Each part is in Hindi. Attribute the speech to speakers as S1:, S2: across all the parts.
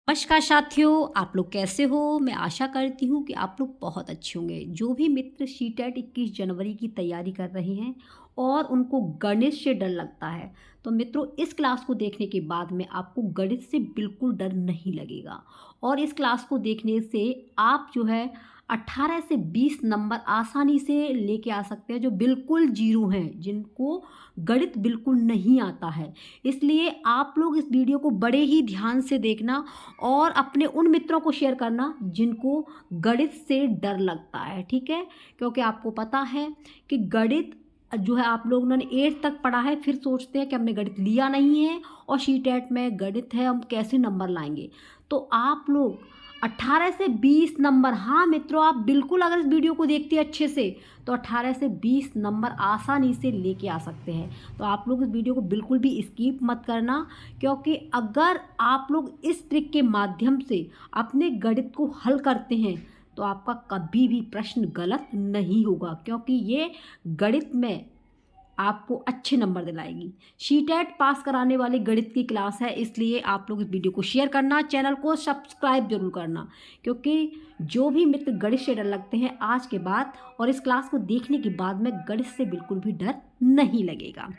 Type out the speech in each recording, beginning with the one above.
S1: नमस्कार साथियों, आप लोग कैसे हो? मैं आशा करती हूँ कि आप लोग बहुत अच्छे होंगे। जो भी मित्र सीटेट 21 जनवरी की तैयारी कर रहे हैं और उनको गणित से डर लगता है, तो मित्रों इस क्लास को देखने के बाद में आपको गणित से बिल्कुल डर नहीं लगेगा। और इस क्लास को देखने से आप जो है 18 से 20 नंबर आसानी से लेके आ सकते हैं, जो बिल्कुल जीरो हैं, जिनको गणित बिल्कुल नहीं आता है। इसलिए आप लोग इस वीडियो को बड़े ही ध्यान से देखना और अपने उन मित्रों को शेयर करना जिनको गणित से डर लगता है, ठीक है? क्योंकि आपको पता है कि गणित जो है आप लोगों ने 8 तक पढ़ा है, फिर सोचते हैं कि हमने गणित लिया नहीं है और सीटेट में गणित है, हम कैसे नंबर लाएंगे। तो आप लोग 18 से 20 नंबर, हाँ मित्रों, आप बिल्कुल अगर इस वीडियो को देखते हैं अच्छे से तो 18 से 20 नंबर आसानी से लेके आ सकते हैं। तो आप लोग इस वीडियो को बिल्कुल भी स्किप मत करना, क्योंकि अगर आप लोग इस ट्रिक के माध्यम से अपने गणित को हल करते हैं तो आपका कभी भी प्रश्न गलत नहीं होगा, क्योंकि ये गणित में आपको अच्छे नंबर दिलाएगी। सीटेट पास कराने वाली गणित की क्लास है, इसलिए आप लोग इस वीडियो को शेयर करना, चैनल को सब्सक्राइब जरूर करना, क्योंकि जो भी मित्र गणित से डर लगते हैं आज के बाद और इस क्लास को देखने के बाद में गणित से बिल्कुल भी डर नहीं लगेगा।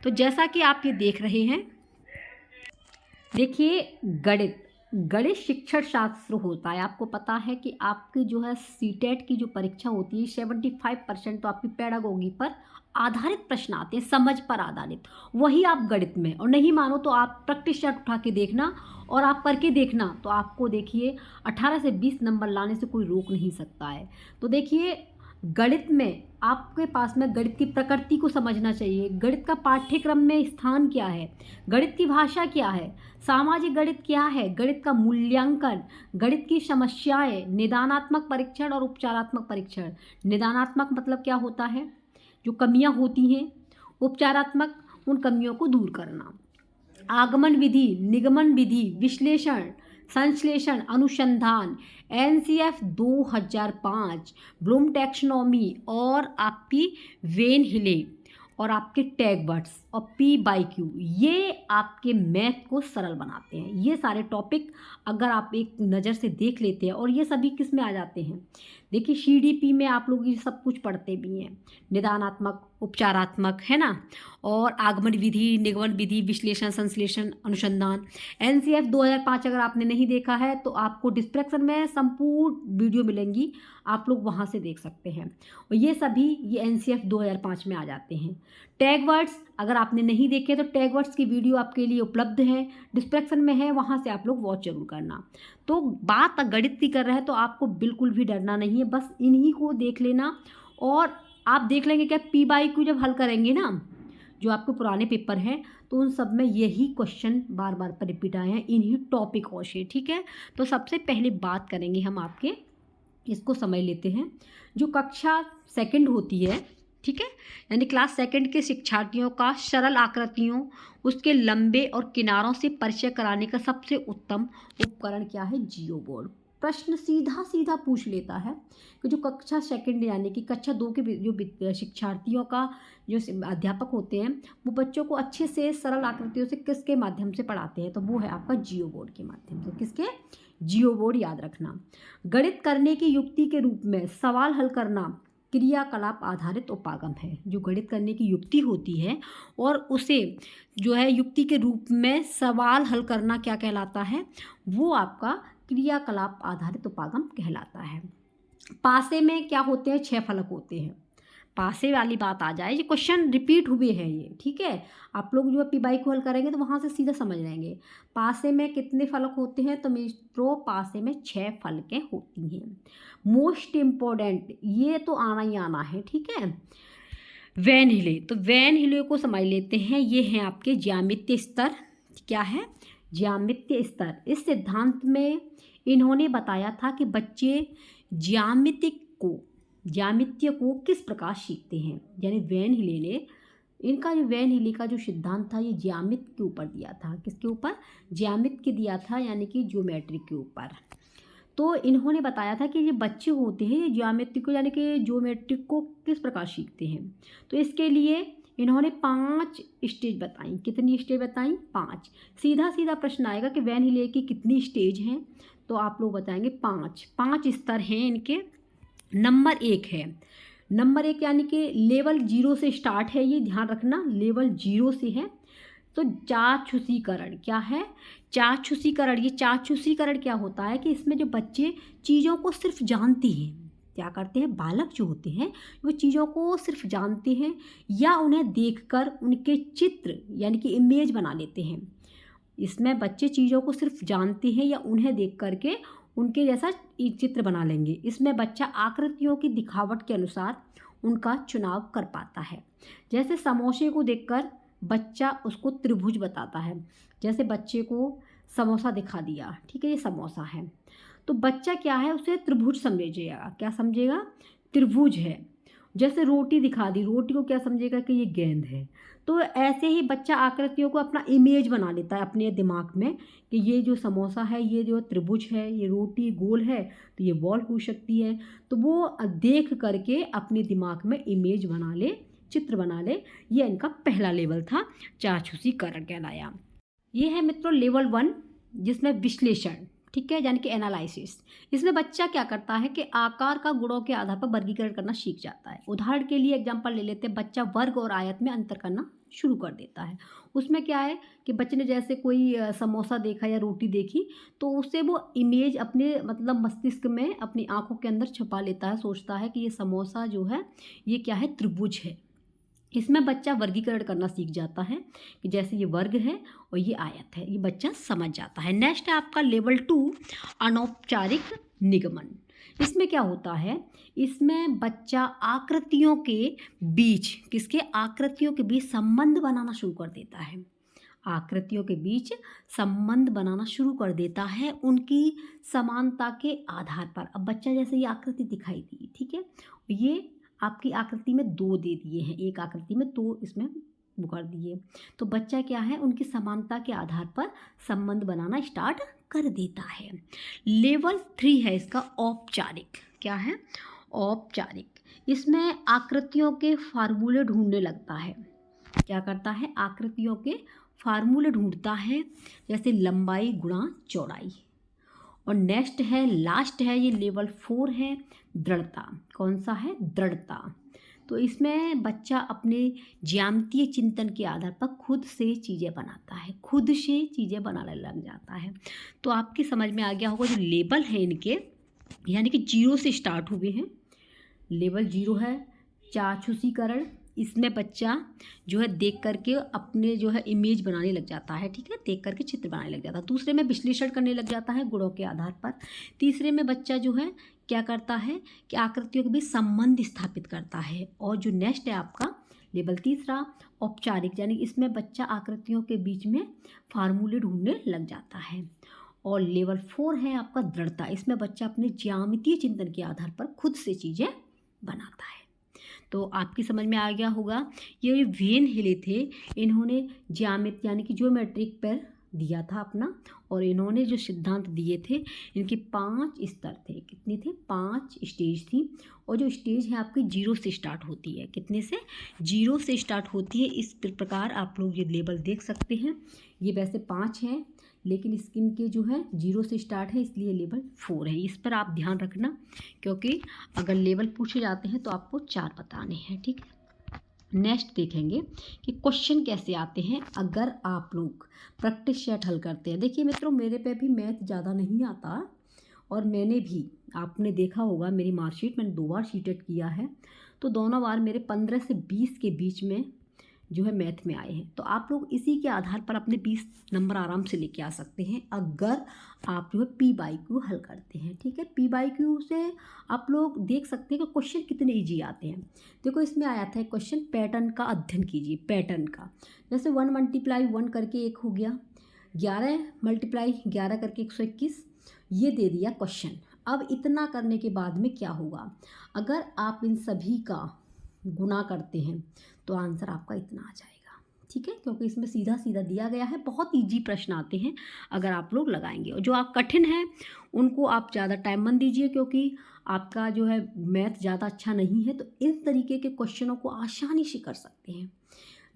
S1: तो जैसा कि आप ये देख रहे हैं, देखिए गणित गणित शिक्षण शास्त्र होता है। आपको पता है कि आपकी जो है सीटेट की जो परीक्षा होती है 75% तो आपकी पेडागोगी पर आधारित प्रश्न आते हैं, समझ पर आधारित। वही आप गणित में, और नहीं मानो तो आप प्रैक्टिस चार्ट उठा के देखना और आप करके देखना, तो आपको देखिए 18 से 20 नंबर लाने से कोई रोक नहीं सकता है। तो देखिए गणित में आपके पास में गणित की प्रकृति को समझना चाहिए, गणित का पाठ्यक्रम में स्थान क्या है, गणित की भाषा क्या है, सामाजिक गणित क्या है, गणित का मूल्यांकन, गणित की समस्याएं, निदानात्मक परीक्षण और उपचारात्मक परीक्षण। निदानात्मक मतलब क्या होता है? जो कमियां होती हैं। उपचारात्मक, उन कमियों को दूर करना। आगमन विधि, निगमन विधि, विश्लेषण, संश्लेषण, अनुसंधान, एनसीएफ 2005, ब्लूम टैक्सोनॉमी और आपकी वेन हिले और आपके टैग वर्ड्स और पी बाई क्यू, ये आपके मैथ को सरल बनाते हैं। ये सारे टॉपिक अगर आप एक नज़र से देख लेते हैं, और ये सभी किस में आ जाते हैं? देखिए सीडीपी में आप लोग ये सब कुछ पढ़ते भी हैं, निदानात्मक, उपचारात्मक, है ना, और आगमन विधि, निगमन विधि, विश्लेषण, संश्लेषण, अनुसंधान। एनसीएफ 2005 अगर आपने नहीं देखा है तो आपको डिस्क्रिप्शन में संपूर्ण वीडियो मिलेंगी, आप लोग वहाँ से देख सकते हैं। और ये सभी ये एनसीएफ 2005 में आ जाते हैं। टैग वर्ड्स अगर आपने नहीं देखे तो टैग वर्ड्स की वीडियो आपके लिए उपलब्ध है, डिस्क्रिप्शन में है, वहाँ से आप लोग वॉच जरूर करना। तो बात गणित की कर रहे हैं तो आपको बिल्कुल भी डरना नहीं है, बस इन्हीं को देख लेना। और आप देख लेंगे क्या, पी बाई क्यू जब हल करेंगे ना, जो आपके पुराने पेपर हैं, तो उन सब में यही क्वेश्चन बार बार पर रिपीट आए हैं इन्हीं टॉपिकों से, ठीक है? तो सबसे पहले बात करेंगे हम आपके, इसको समझ लेते हैं। जो कक्षा सेकंड होती है, ठीक है, यानी क्लास सेकंड के शिक्षार्थियों का सरल आकृतियों, उसके लंबे और किनारों से परिचय कराने का सबसे उत्तम उपकरण क्या है? जियो बोर्ड। प्रश्न सीधा सीधा पूछ लेता है कि जो कक्षा सेकंड यानी कि कक्षा 2 के जो शिक्षार्थियों का जो अध्यापक होते हैं, वो बच्चों को अच्छे से सरल आकृतियों से किसके माध्यम से पढ़ाते हैं? तो वो है आपका जियो बोर्ड के माध्यम से। किसके? जियो बोर्ड, याद रखना। गणित करने की युक्ति के रूप में सवाल हल करना क्रियाकलाप आधारित उपागम है। जो गणित करने की युक्ति होती है और उसे जो है युक्ति के रूप में सवाल हल करना क्या कहलाता है? वो आपका क्रियाकलाप आधारित उपागम कहलाता है। पासे में क्या होते हैं? 6 फलक होते हैं। पासे वाली बात आ जाए, ये क्वेश्चन रिपीट हुए हैं ये, ठीक है? आप लोग जो है पी बाई को हल करेंगे तो वहाँ से सीधा समझ लेंगे। पासे में कितने फलक होते हैं? तो मित्रों पासे में 6 फलकें होती हैं। मोस्ट इम्पोर्टेंट, ये तो आना ही आना है, ठीक है? वैन हिले, तो वैन हिले को समझ लेते हैं। ये हैं आपके ज्यामितीय स्तर। क्या है? ज्यामितीय स्तर। इस सिद्धांत में इन्होंने बताया था कि बच्चे ज्यामितीय को किस प्रकार सीखते हैं। यानी वैन हिले ने इनका जो वैन हिले का जो सिद्धांत था, ये ज्यामिति के ऊपर दिया था। किसके ऊपर? ज्यामिति के दिया था, यानी कि ज्योमेट्री के ऊपर। तो इन्होंने बताया था कि ये बच्चे होते हैं, ये ज्यामिति को यानी कि ज्योमेट्री को किस प्रकार सीखते हैं। तो इसके लिए इन्होंने 5 स्टेज बताई। कितनी स्टेज बताई? 5। सीधा सीधा प्रश्न आएगा कि वैन हिले की कितनी स्टेज हैं, तो आप लोग बताएंगे 5। 5 स्तर हैं इनके। नंबर 1 है, नंबर 1 यानी कि लेवल 0 से स्टार्ट है, ये ध्यान रखना, लेवल 0 से है। तो चाक्षुषीकरण क्या है? चाक्षुषीकरण। ये चाक्षुषीकरण क्या होता है कि इसमें जो बच्चे चीज़ों को सिर्फ जानते हैं, क्या करते हैं, बालक जो होते हैं वो चीज़ों को सिर्फ जानते हैं या उन्हें देखकर उनके चित्र यानी कि इमेज बना लेते हैं। इसमें बच्चे चीज़ों को सिर्फ जानते हैं या उन्हें देख करके उनके जैसा चित्र बना लेंगे। इसमें बच्चा आकृतियों की दिखावट के अनुसार उनका चुनाव कर पाता है। जैसे समोसे को देखकर बच्चा उसको त्रिभुज बताता है। जैसे बच्चे को समोसा दिखा दिया, ठीक है, ये समोसा है, तो बच्चा क्या है, उसे त्रिभुज समझेगा। क्या समझेगा? त्रिभुज है। जैसे रोटी दिखा दी, रोटी को क्या समझेगा कि ये गेंद है। तो ऐसे ही बच्चा आकृतियों को अपना इमेज बना लेता है अपने दिमाग में कि ये जो समोसा है, ये जो त्रिभुज है, ये रोटी गोल है, तो ये बॉल हो सकती है। तो वो देख करके अपने दिमाग में इमेज बना ले, चित्र बना ले। ये इनका पहला लेवल था, चाक्षुषीकरण कहलाया। ये है मित्रों लेवल 1, जिसमें विश्लेषण, ठीक है, यानी कि एनालिसिस। इसमें बच्चा क्या करता है कि आकार का गुणों के आधार पर वर्गीकरण करना सीख जाता है। उदाहरण के लिए एग्जांपल ले लेते हैं, बच्चा वर्ग और आयत में अंतर करना शुरू कर देता है। उसमें क्या है कि बच्चे ने जैसे कोई समोसा देखा या रोटी देखी, तो उससे वो इमेज अपने मतलब मस्तिष्क में अपनी आंखों के अंदर छुपा लेता है, सोचता है कि ये समोसा जो है ये क्या है, त्रिभुज है। इसमें बच्चा वर्गीकरण करना सीख जाता है कि जैसे ये वर्ग है और ये आयत है, ये बच्चा समझ जाता है। नेक्स्ट है आपका लेवल 2, अनौपचारिक निगमन। इसमें क्या होता है, इसमें बच्चा आकृतियों के बीच, किसके, आकृतियों के बीच संबंध बनाना शुरू कर देता है। आकृतियों के बीच संबंध बनाना शुरू कर देता है उनकी समानता के आधार पर। अब बच्चा जैसे ये आकृति दिखाई दी, ठीक है, ये आपकी आकृति में 2 दे दिए हैं, एक आकृति में 2 इसमें वो कर दिए, तो बच्चा क्या है, उनकी समानता के आधार पर संबंध बनाना स्टार्ट कर देता है। लेवल 3 है इसका औपचारिक। क्या है? औपचारिक। इसमें आकृतियों के फार्मूले ढूंढने लगता है। क्या करता है? आकृतियों के फार्मूले ढूंढता है, जैसे लंबाई गुणा चौड़ाई। और नेक्स्ट है, लास्ट है, ये लेवल 4 है, दृढ़ता। कौन सा है? दृढ़ता। तो इसमें बच्चा अपने ज्यामितीय चिंतन के आधार पर खुद से चीज़ें बनाता है, खुद से चीज़ें बनाने लग जाता है। तो आपकी समझ में आ गया होगा जो लेवल है इनके, यानी कि 0 से स्टार्ट हुए हैं। लेवल 0 है चाक्षुषीकरण। इसमें बच्चा जो है देख करके अपने जो है इमेज बनाने लग जाता है, ठीक है, देख करके चित्र बनाने लग जाता है। दूसरे में विश्लेषण करने लग जाता है गुणों के आधार पर। तीसरे में बच्चा जो है क्या करता है कि आकृतियों के बीच संबंध स्थापित करता है। और जो नेक्स्ट है आपका लेवल 3 औपचारिक, यानी इसमें बच्चा आकृतियों के बीच में फार्मूले ढूंढने लग जाता है। और लेवल 4 है आपका दृढ़ता। इसमें बच्चा अपने ज्यामितीय चिंतन के आधार पर खुद से चीज़ें बनाता है। तो आपकी समझ में आ गया होगा। ये वेन हिले थे, इन्होंने ज्यामिति यानी कि ज्योमेट्रिक पर दिया था अपना, और इन्होंने जो सिद्धांत दिए थे, इनके 5 स्तर थे। कितने थे? 5 स्टेज थी। और जो स्टेज है आपकी 0 से स्टार्ट होती है। कितने से? 0 से स्टार्ट होती है। इस प्रकार आप लोग ये लेवल देख सकते हैं। ये वैसे 5 हैं, लेकिन स्किन के जो है 0 से स्टार्ट है, इसलिए लेवल 4 है। इस पर आप ध्यान रखना, क्योंकि अगर लेवल पूछे जाते हैं तो आपको 4 बताने हैं, ठीक है। नेक्स्ट देखेंगे कि क्वेश्चन कैसे आते हैं अगर आप लोग प्रैक्टिस सेट हल करते हैं। देखिए मित्रों, मेरे पे भी मैथ ज़्यादा नहीं आता, और मैंने भी, आपने देखा होगा मेरी मार्कशीट, मैंने 2 बार सीटेट किया है, तो दोनों बार मेरे 15 से 20 के बीच में जो है मैथ में आए हैं। तो आप लोग इसी के आधार पर अपने 20 नंबर आराम से लेके आ सकते हैं अगर आप जो है P/Q हल करते हैं, ठीक है। P/Q से आप लोग देख सकते हैं कि क्वेश्चन कितने इजी आते हैं। देखो इसमें आया था क्वेश्चन, पैटर्न का अध्ययन कीजिए। पैटर्न का, जैसे 1 × 1 करके 1 हो गया, 11 × 11 करके 121, ये दे दिया क्वेश्चन। अब इतना करने के बाद में क्या होगा, अगर आप इन सभी का गुना करते हैं तो आंसर आपका इतना आ जाएगा, ठीक है, क्योंकि इसमें सीधा सीधा दिया गया है। बहुत इजी प्रश्न आते हैं अगर आप लोग लगाएंगे, और जो आप कठिन है उनको आप ज़्यादा टाइम मत दीजिए, क्योंकि आपका जो है मैथ ज़्यादा अच्छा नहीं है, तो इस तरीके के क्वेश्चनों को आसानी से कर सकते हैं।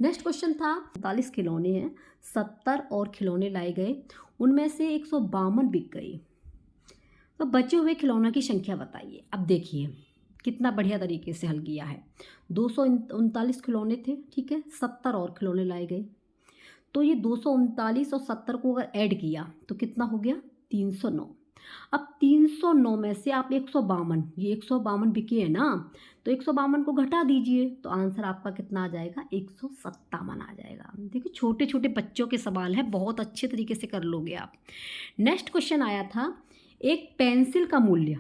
S1: नेक्स्ट क्वेश्चन था 45 खिलौने हैं, 70 और खिलौने लाए गए, उनमें से 152 बिक गए, तो बचे हुए खिलौनों की संख्या बताइए। अब देखिए कितना बढ़िया तरीके से हल किया है। 239 खिलौने थे, ठीक है, 70 और खिलौने लाए गए, तो ये 239 और 70 को अगर ऐड किया तो कितना हो गया, 309। अब 309 में से आप 152, ये 152 बिके है ना, तो 152 को घटा दीजिए, तो आंसर आपका कितना आ जाएगा, 157 आ जाएगा। देखिए छोटे छोटे बच्चों के सवाल है, बहुत अच्छे तरीके से कर लोगे आप। नेक्स्ट क्वेश्चन आया था, एक पेंसिल का मूल्य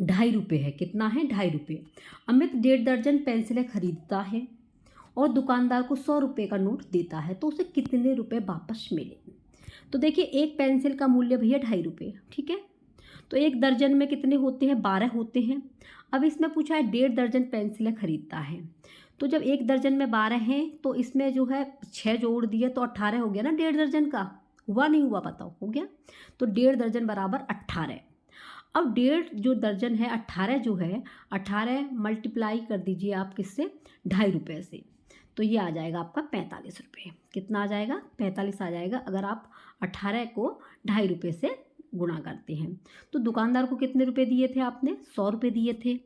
S1: 2.5 रुपये है, कितना है, 2.5 रुपये। अमित 1.5 दर्जन पेंसिलें खरीदता है और दुकानदार को 100 रुपये का नोट देता है, तो उसे कितने रुपए वापस मिले। तो देखिए एक पेंसिल का मूल्य भैया 2.5 रुपये, ठीक है, तो एक दर्जन में कितने होते हैं, 12 होते हैं। अब इसमें पूछा है 1.5 दर्जन पेंसिलें खरीदता है, तो जब एक दर्जन में 12 हैं तो इसमें जो है 6 जोड़ दिए तो 18 हो गया ना, 1.5 दर्जन का, हुआ नहीं हुआ बताओ, हो गया। तो 1.5 दर्जन बराबर 18। अब 1.5 जो दर्जन है, 18 जो है, 18 मल्टीप्लाई कर दीजिए आप किससे, 2.5 रुपये से, तो ये आ जाएगा आपका 45 रुपये। कितना आ जाएगा, 45 आ जाएगा, अगर आप 18 को 2.5 रुपये से गुणा करते हैं। तो दुकानदार को कितने रुपए दिए थे आपने, 100 रुपये दिए थे,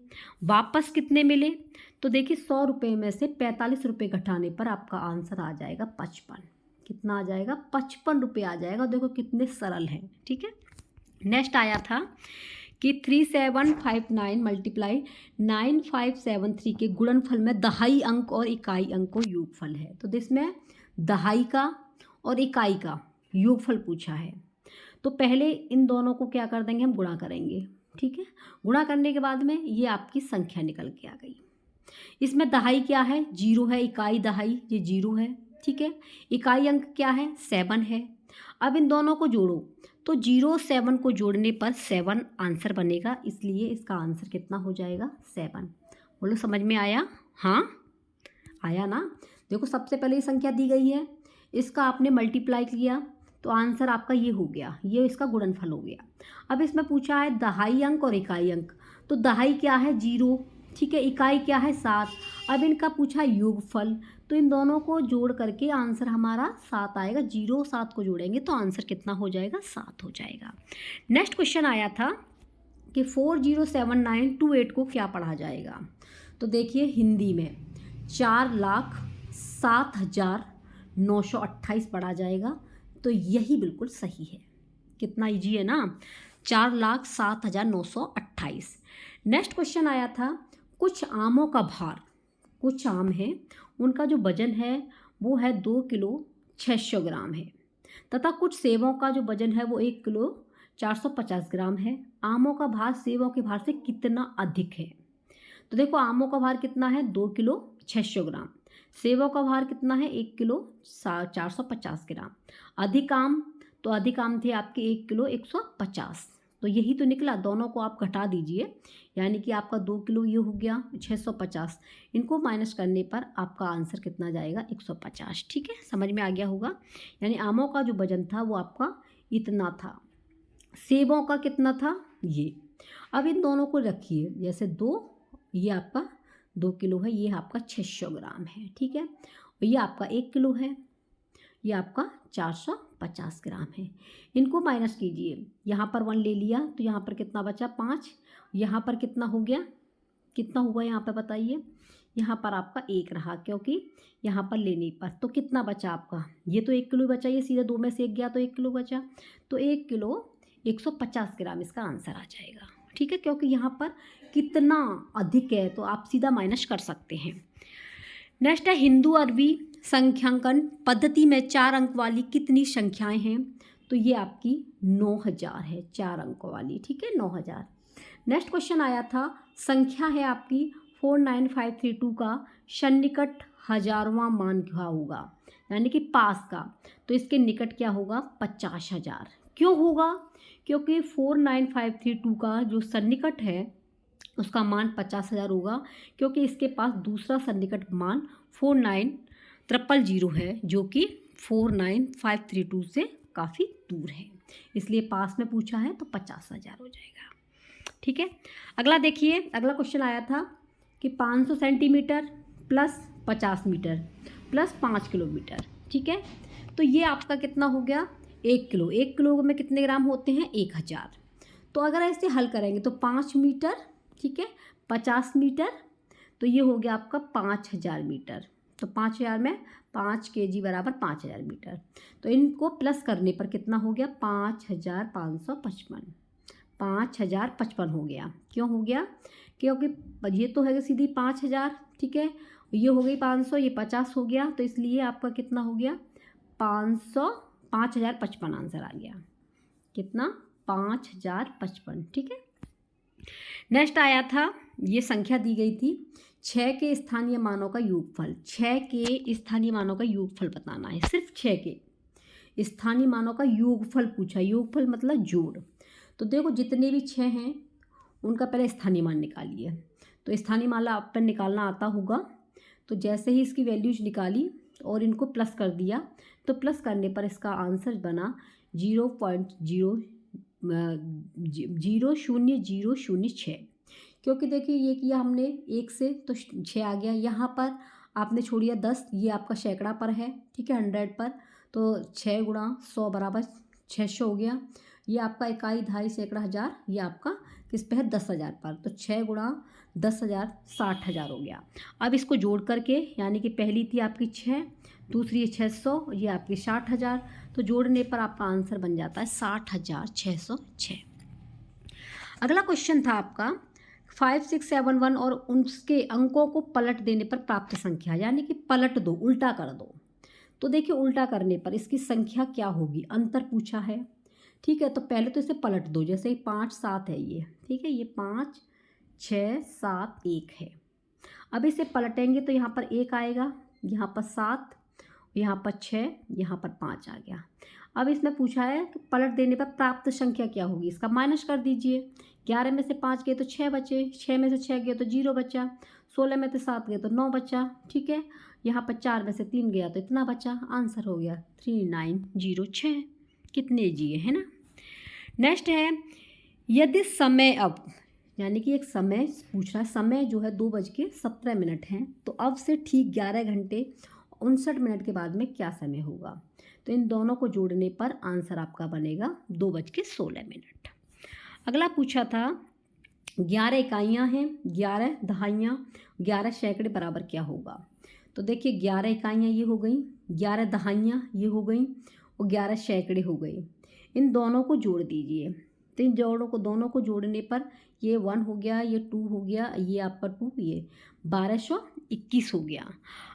S1: वापस कितने मिले, तो देखिए 100 रुपये में से 45 रुपये घटाने पर आपका आंसर आ जाएगा 55। कितना आ जाएगा, 55 रुपये आ जाएगा। देखो कितने सरल हैं, ठीक है। नेक्स्ट आया था कि 3759 मल्टीप्लाई 9573 के गुणनफल में दहाई अंक और इकाई अंक को योगफल है। तो जिसमें दहाई का और इकाई का योगफल पूछा है, तो पहले इन दोनों को क्या कर देंगे, हम गुणा करेंगे, ठीक है। गुणा करने के बाद में ये आपकी संख्या निकल के आ गई। इसमें दहाई क्या है, 0 है, इकाई दहाई ये 0 है, ठीक है। इकाई अंक क्या है, 7 है। अब इन दोनों को जोड़ो, तो 0 7 को जोड़ने पर 7 आंसर बनेगा, इसलिए इसका आंसर कितना हो जाएगा, 7। बोलो समझ में आया, हाँ आया ना। देखो सबसे पहले ये संख्या दी गई है, इसका आपने मल्टीप्लाई किया तो आंसर आपका ये हो गया, ये इसका गुणनफल हो गया। अब इसमें पूछा है दहाई अंक और इकाई अंक, तो दहाई क्या है, 0, ठीक है, इकाई क्या है, 7। अब इनका पूछा योगफल, तो इन दोनों को जोड़ करके आंसर हमारा 7 आएगा। 0 7 को जोड़ेंगे तो आंसर कितना हो जाएगा, 7 हो जाएगा। नेक्स्ट क्वेश्चन आया था कि 407928 को क्या पढ़ा जाएगा। तो देखिए हिंदी में 4,07,928 पढ़ा जाएगा, तो यही बिल्कुल सही है। कितना ईजी है ना, 4,07,928। नेक्स्ट क्वेश्चन आया था, कुछ आमों का भार, कुछ आम है उनका जो वजन है वो है 2 किलो 600 ग्राम है, तथा कुछ सेबों का जो वजन है वो 1 किलो 450 ग्राम है। आमों का भार सेबों के भार से कितना अधिक है। तो देखो आमों का भार कितना है, 2 किलो 600 ग्राम, सेबों का भार कितना है, 1 किलो 450 ग्राम। अधिक आम, तो अधिक आम थे आपके 1 किलो 150, तो यही तो निकला। दोनों को आप घटा दीजिए, यानी कि आपका 2 किलो ये हो गया 650, इनको माइनस करने पर आपका आंसर कितना जाएगा, 150। ठीक है, समझ में आ गया होगा। यानी आमों का जो वजन था वो आपका इतना था, सेबों का कितना था ये। अब इन दोनों को रखिए, जैसे 2, ये आपका 2 किलो है, ये आपका 600 ग्राम है, ठीक है, और ये आपका 1 किलो है, ये आपका 450 ग्राम है। इनको माइनस कीजिए, यहाँ पर 1 ले लिया तो यहाँ पर कितना बचा, 5, यहाँ पर कितना हो गया, कितना हुआ यहाँ पर बताइए, यहाँ पर आपका 1 रहा, क्योंकि यहाँ पर लेने पर, तो कितना बचा आपका, ये तो 1 किलो बचा, ये सीधे 2 में से 1 गया तो 1 किलो बचा, तो 1 किलो 150 ग्राम इसका आंसर आ जाएगा। ठीक है, क्योंकि यहाँ पर कितना अधिक है तो आप सीधा माइनस कर सकते हैं। नेक्स्ट है हिंदू अरबी संख्यांकन पद्धति में 4 अंक वाली कितनी संख्याएं हैं। तो ये आपकी 9000 है, 4 अंक वाली, ठीक है, 9000। नेक्स्ट क्वेश्चन आया था, संख्या है आपकी 49532 का सन्निकट 1000वां मान क्या होगा, यानी कि पास का, तो इसके निकट क्या होगा, 50,000। क्यों होगा, क्योंकि 49532 का जो सन्निकट है उसका मान 50,000 होगा, क्योंकि इसके पास दूसरा सन्निकट मान 49000 है, जो कि 49532 से काफ़ी दूर है। इसलिए पास में पूछा है तो 50,000 हो जाएगा। ठीक है, अगला देखिए, अगला क्वेश्चन आया था कि 500 centimetre plus 50 metre plus 5 kilometre. ठीक है, तो ये आपका कितना हो गया, 1 किलो। 1 किलो में कितने ग्राम होते हैं, 1000। तो अगर ऐसे हल करेंगे तो 5 मीटर, ठीक है, 50 मीटर, तो ये हो गया आपका 5000 मीटर। तो 5000 में 5 kg बराबर 5000 मीटर। तो इनको प्लस करने पर कितना हो गया, 5555। 5055 हो गया। क्यों हो गया, क्योंकि ये तो है सीधी 5000, ठीक है, ये हो गई 500, ये 50 हो गया, तो इसलिए आपका कितना हो गया, 5055 आंसर आ गया। कितना, 5055। ठीक है, नेक्स्ट आया था, ये संख्या दी गई थी 6 के स्थानीय मानों का योगफल। 6 के स्थानीय मानों का योगफल बताना है, सिर्फ 6 के स्थानीय मानों का योगफल पूछा। योगफल मतलब जोड़। तो देखो जितने भी 6 हैं उनका पहले स्थानीय मान निकालिए। तो स्थानीय मान आप पर निकालना आता होगा। तो जैसे ही इसकी वैल्यूज निकाली और इनको प्लस कर दिया, तो प्लस करने पर इसका आंसर बना 0.0006। क्योंकि देखिए ये किया हमने 1 से तो 6 आ गया, यहाँ पर आपने छोड़िया 10, ये आपका सैकड़ा पर है, ठीक है, 100 पर, तो 6 गुणा 100 बराबर 600 हो गया। ये आपका इकाई, दहाई, सैकड़ा, हज़ार, ये आपका किस पे है, 10,000 पर। तो 6 गुणा 10,000 60,000 हो गया। अब इसको जोड़ करके, यानी कि पहली थी आपकी 6, दूसरी है 600, ये आपकी 60,000, तो जोड़ने पर आपका आंसर बन जाता है 60,606। अगला क्वेश्चन था आपका 5671 और उसके अंकों को पलट देने पर प्राप्त संख्या, यानी कि पलट दो, उल्टा कर दो। तो देखिए उल्टा करने पर इसकी संख्या क्या होगी, अंतर पूछा है। ठीक है, तो पहले तो इसे पलट दो, जैसे 5 7 है ये, ठीक है, ये 5 6 7 1 है। अब इसे पलटेंगे तो यहाँ पर 1 आएगा, यहाँ पर 7, यहाँ पर 6, यहाँ पर 5 आ गया। अब इसमें पूछा है कि पलट देने पर प्राप्त संख्या क्या होगी, इसका माइनस कर दीजिए। 11 में से 5 गए तो 6 बचे, 6 में से 6 गए तो 0 बचा, 16 में से 7 गए तो 9 बचा। ठीक है, यहाँ पर 4 में से 3 गया तो इतना बचा, आंसर हो गया 3906। कितने जिए, है ना। नेक्स्ट है, यदि समय अब, यानी कि एक समय पूछ रहा है, समय जो है 2:17 है, तो अब से ठीक 11 घंटे 59 मिनट के बाद में क्या समय होगा। तो इन दोनों को जोड़ने पर आंसर आपका बनेगा 2:16। अगला पूछा था 11 इकाइयाँ हैं, 11 दहाइयाँ, 11 सैकड़े बराबर क्या होगा। तो देखिए 11 इकाइयाँ ये हो गई, 11 दहाइयाँ ये हो गई और 11 सैकड़े हो गई। इन दोनों को जोड़ दीजिए। तो इन दोनों को जोड़ने पर ये 1 हो गया, ये 2 हो गया, ये आपका 2, ये 1221 हो गया।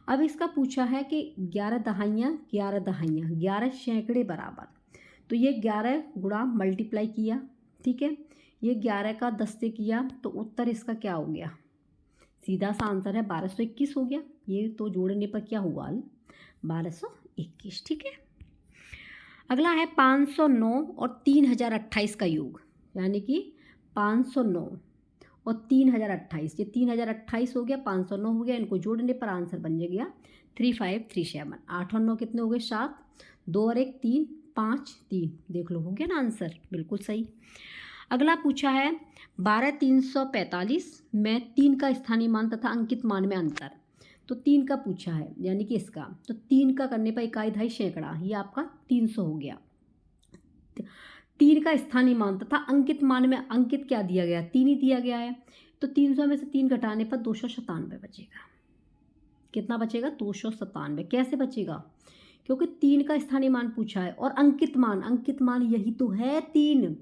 S1: अब इसका पूछा है कि 11 दहाइयाँ 11 दहाइयाँ 11 सैकड़े बराबर, तो ये 11 गुणा मल्टीप्लाई किया, ठीक है, ये 11 का 10 से किया, तो उत्तर इसका क्या हो गया, सीधा सा आंसर है 1221 हो गया। ये तो जोड़ने पर क्या हुआ, 1221। ठीक है, अगला है 509 और 3028 का योग, यानी कि 509 और 3028, ये 3028 हो गया, 509 हो गया, इनको जोड़ने पर आंसर बन गया 3537। 8 और 9 कितने हो गए, 7, 2 और 1 3, 5 3, देख लो हो गया ना आंसर, बिल्कुल सही। अगला पूछा है 12345 में 3 का स्थानीय मान तथा अंकित मान में अंतर। तो 3 का पूछा है, यानी कि इसका, तो 3 का करने पर इकाई दहाई सैकड़ा, ये आपका 300 हो गया। 3 का स्थानीय मान तथा अंकित मान में, अंकित क्या दिया गया, 3 ही दिया गया है, तो 300 में से 3 घटाने पर 297 बचेगा। कितना बचेगा, 297। कैसे बचेगा, क्योंकि 3 का स्थानीय मान पूछा है और अंकित मान यही तो है 3,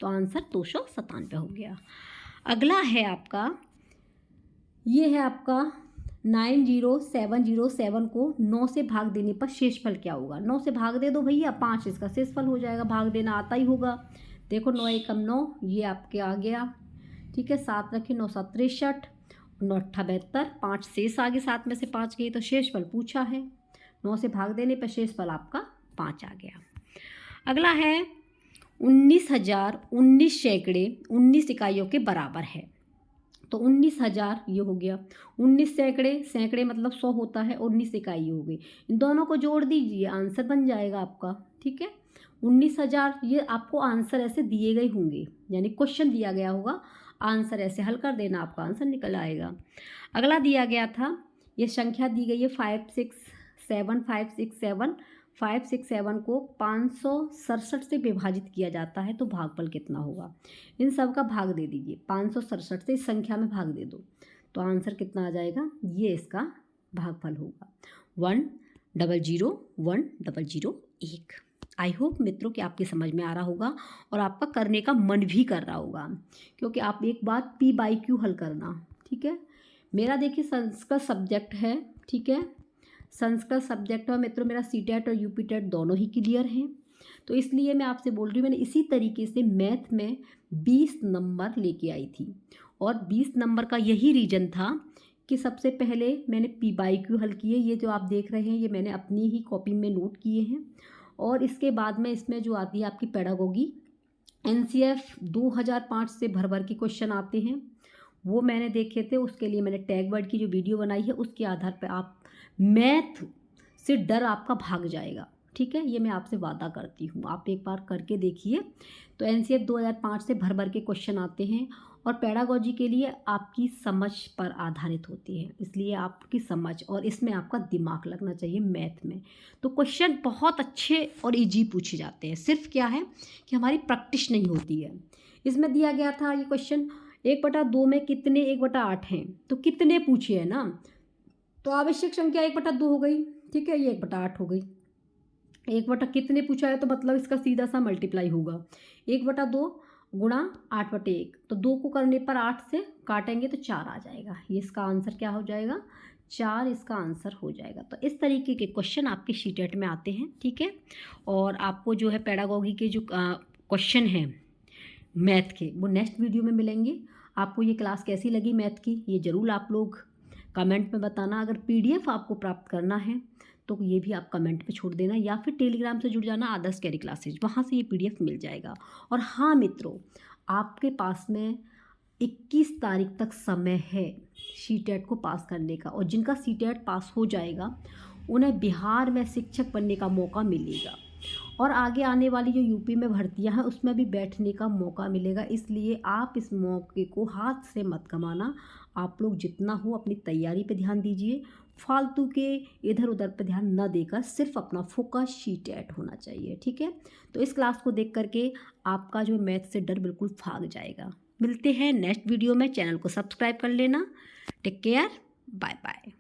S1: तो आंसर 297 हो गया। अगला है आपका, ये है आपका 90707 को 9 से भाग देने पर शेषफल क्या होगा। 9 से भाग दे दो भैया, 5 इसका शेषफल हो जाएगा, भाग देना आता ही होगा। देखो 9 एकम 9, ये आपके आ गया, ठीक है, 7 रखे, 9 7 63, 9 72, 5 शेष आगे, 7 में से 5 गए, तो शेषफल पूछा है, 9 से भाग देने पर शेषफल आपका 5 आ गया। अगला है 19,019 सैकड़े 19 इकाइयों के बराबर है। तो 19,000 ये हो गया, 19 सैकड़े, सैकड़े मतलब 100 होता है, 19 इकाई हो गई। इन दोनों को जोड़ दीजिए, आंसर बन जाएगा आपका, ठीक है, 19,000 ये आपको आंसर ऐसे दिए गए होंगे, यानी क्वेश्चन दिया गया होगा, आंसर ऐसे हल कर देना, आपका आंसर निकल आएगा। अगला दिया गया था, ये संख्या दी गई है 567 567 567 को 567 से विभाजित किया जाता है तो भागफल कितना होगा। इन सब का भाग दे दीजिए, 567 से इस संख्या में भाग दे दो तो आंसर कितना आ जाएगा, ये इसका भागफल होगा 1001001। आई होप मित्रों कि आपकी समझ में आ रहा होगा और आपका करने का मन भी कर रहा होगा, क्योंकि आप एक बात P/Q हल करना, ठीक है। मेरा देखिए संस्कृत सब्जेक्ट है, ठीक है, संस्कृत सब्जेक्ट है मित्रों, मेरा CTET और UPTET दोनों ही क्लियर हैं, तो इसलिए मैं आपसे बोल रही हूँ, मैंने इसी तरीके से मैथ में 20 नंबर लेके आई थी और 20 नंबर का यही रीज़न था कि सबसे पहले मैंने P/Q हल किए, ये जो आप देख रहे हैं ये मैंने अपनी ही कॉपी में नोट किए हैं, और इसके बाद में इसमें जो आती है आपकी पेडागोगी, NCF 2005 से भर भर के क्वेश्चन आते हैं, वो मैंने देखे थे, उसके लिए मैंने टैग वर्ड की जो वीडियो बनाई है उसके आधार पर आप मैथ से डर आपका भाग जाएगा, ठीक है, ये मैं आपसे वादा करती हूँ, आप एक बार करके देखिए। तो NCF 2005 से भर भर के क्वेश्चन आते हैं और पेडागोजी के लिए आपकी समझ पर आधारित होती है, इसलिए आपकी समझ और इसमें आपका दिमाग लगना चाहिए मैथ में। तो क्वेश्चन बहुत अच्छे और इजी पूछे जाते हैं, सिर्फ क्या है कि हमारी प्रैक्टिस नहीं होती है। इसमें दिया गया था ये क्वेश्चन 1/2 में कितने 1/8 हैं, तो कितने पूछे है ना, तो आवश्यक संख्या 1/2 हो गई, ठीक है, ये 1/8 हो गई। 1 कितने पूछा है तो मतलब इसका सीधा सा मल्टीप्लाई होगा, 1/2 गुणा 8/1, तो 2 को करने पर 8 से काटेंगे तो 4 आ जाएगा, ये इसका आंसर क्या हो जाएगा, 4 इसका आंसर हो जाएगा। तो इस तरीके के क्वेश्चन आपके CTET में आते हैं, ठीक है। और आपको जो है पेडागोगी के जो क्वेश्चन हैं मैथ के, वो नेक्स्ट वीडियो में मिलेंगे। आपको ये क्लास कैसी लगी मैथ की, ये ज़रूर आप लोग कमेंट में बताना। अगर PDF आपको प्राप्त करना है तो ये भी आप कमेंट पे छोड़ देना, या फिर टेलीग्राम से जुड़ जाना आदर्श कैरी क्लासेज, वहाँ से ये PDF मिल जाएगा। और हाँ मित्रों, आपके पास में 21 तारीख तक समय है CTET को पास करने का, और जिनका CTET पास हो जाएगा उन्हें बिहार में शिक्षक बनने का मौका मिलेगा, और आगे आने वाली जो UP में भर्तियां हैं उसमें भी बैठने का मौका मिलेगा। इसलिए आप इस मौके को हाथ से मत गंवाना, आप लोग जितना हो अपनी तैयारी पे ध्यान दीजिए, फालतू के इधर उधर पे ध्यान न देकर सिर्फ अपना फोकस CTET होना चाहिए, ठीक है। तो इस क्लास को देख करके आपका जो मैथ से डर बिल्कुल भाग जाएगा। मिलते हैं नेक्स्ट वीडियो में, चैनल को सब्सक्राइब कर लेना। Take care, bye bye.